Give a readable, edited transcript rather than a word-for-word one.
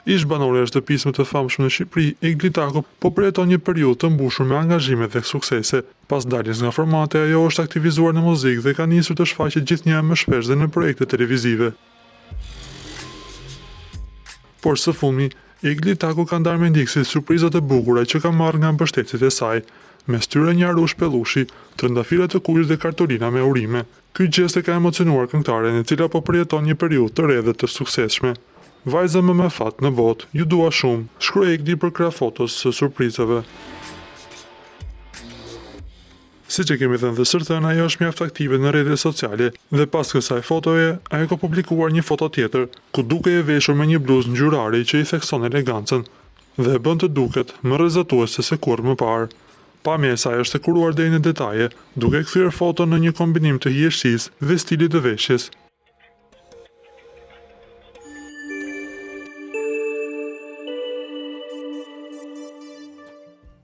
Ish banore e shtëpisë më të famshme në Shqipëri, Egli Taku po përjeton një periudhë të mbushur me angazhime dhe suksese. Pas daljes nga formate, ajo është aktivizuar në muzikë dhe ka nisur të shfaqet gjithnjë më shpesh dhe në projekte televizive. Por së fundmi, Egli Taku ka ndarë me ndjekësit surprizat e bukura që ka marrë nga mbështetësit e saj, mes tyre një arush pellushi, trëndafile të kuq dhe kartolina me urime. Ky gjest e ka emocionuar këngëtaren, e cila po përjeton një periudhë të re dhe të suksesshme. Vajza më me fat në botë, ju dua shumë, shkroi Egli për krah fotos së surprizave. Siç e kemi thënë dhe sërthën, ajo është mjaft aktive në rrjetet sociale dhe pas kësaj fotoje, ajo ka publikuar një foto tjetër, ku duke e veshur me një bluzë ngjyrare që i thekson elegancën dhe e bën të duket më rrezatuese se kur më parë. Pamja e saj është e kuruar deri në detaje, duke kthyer foton në një kombinim të hijeshisë dhe stilit të veshjes.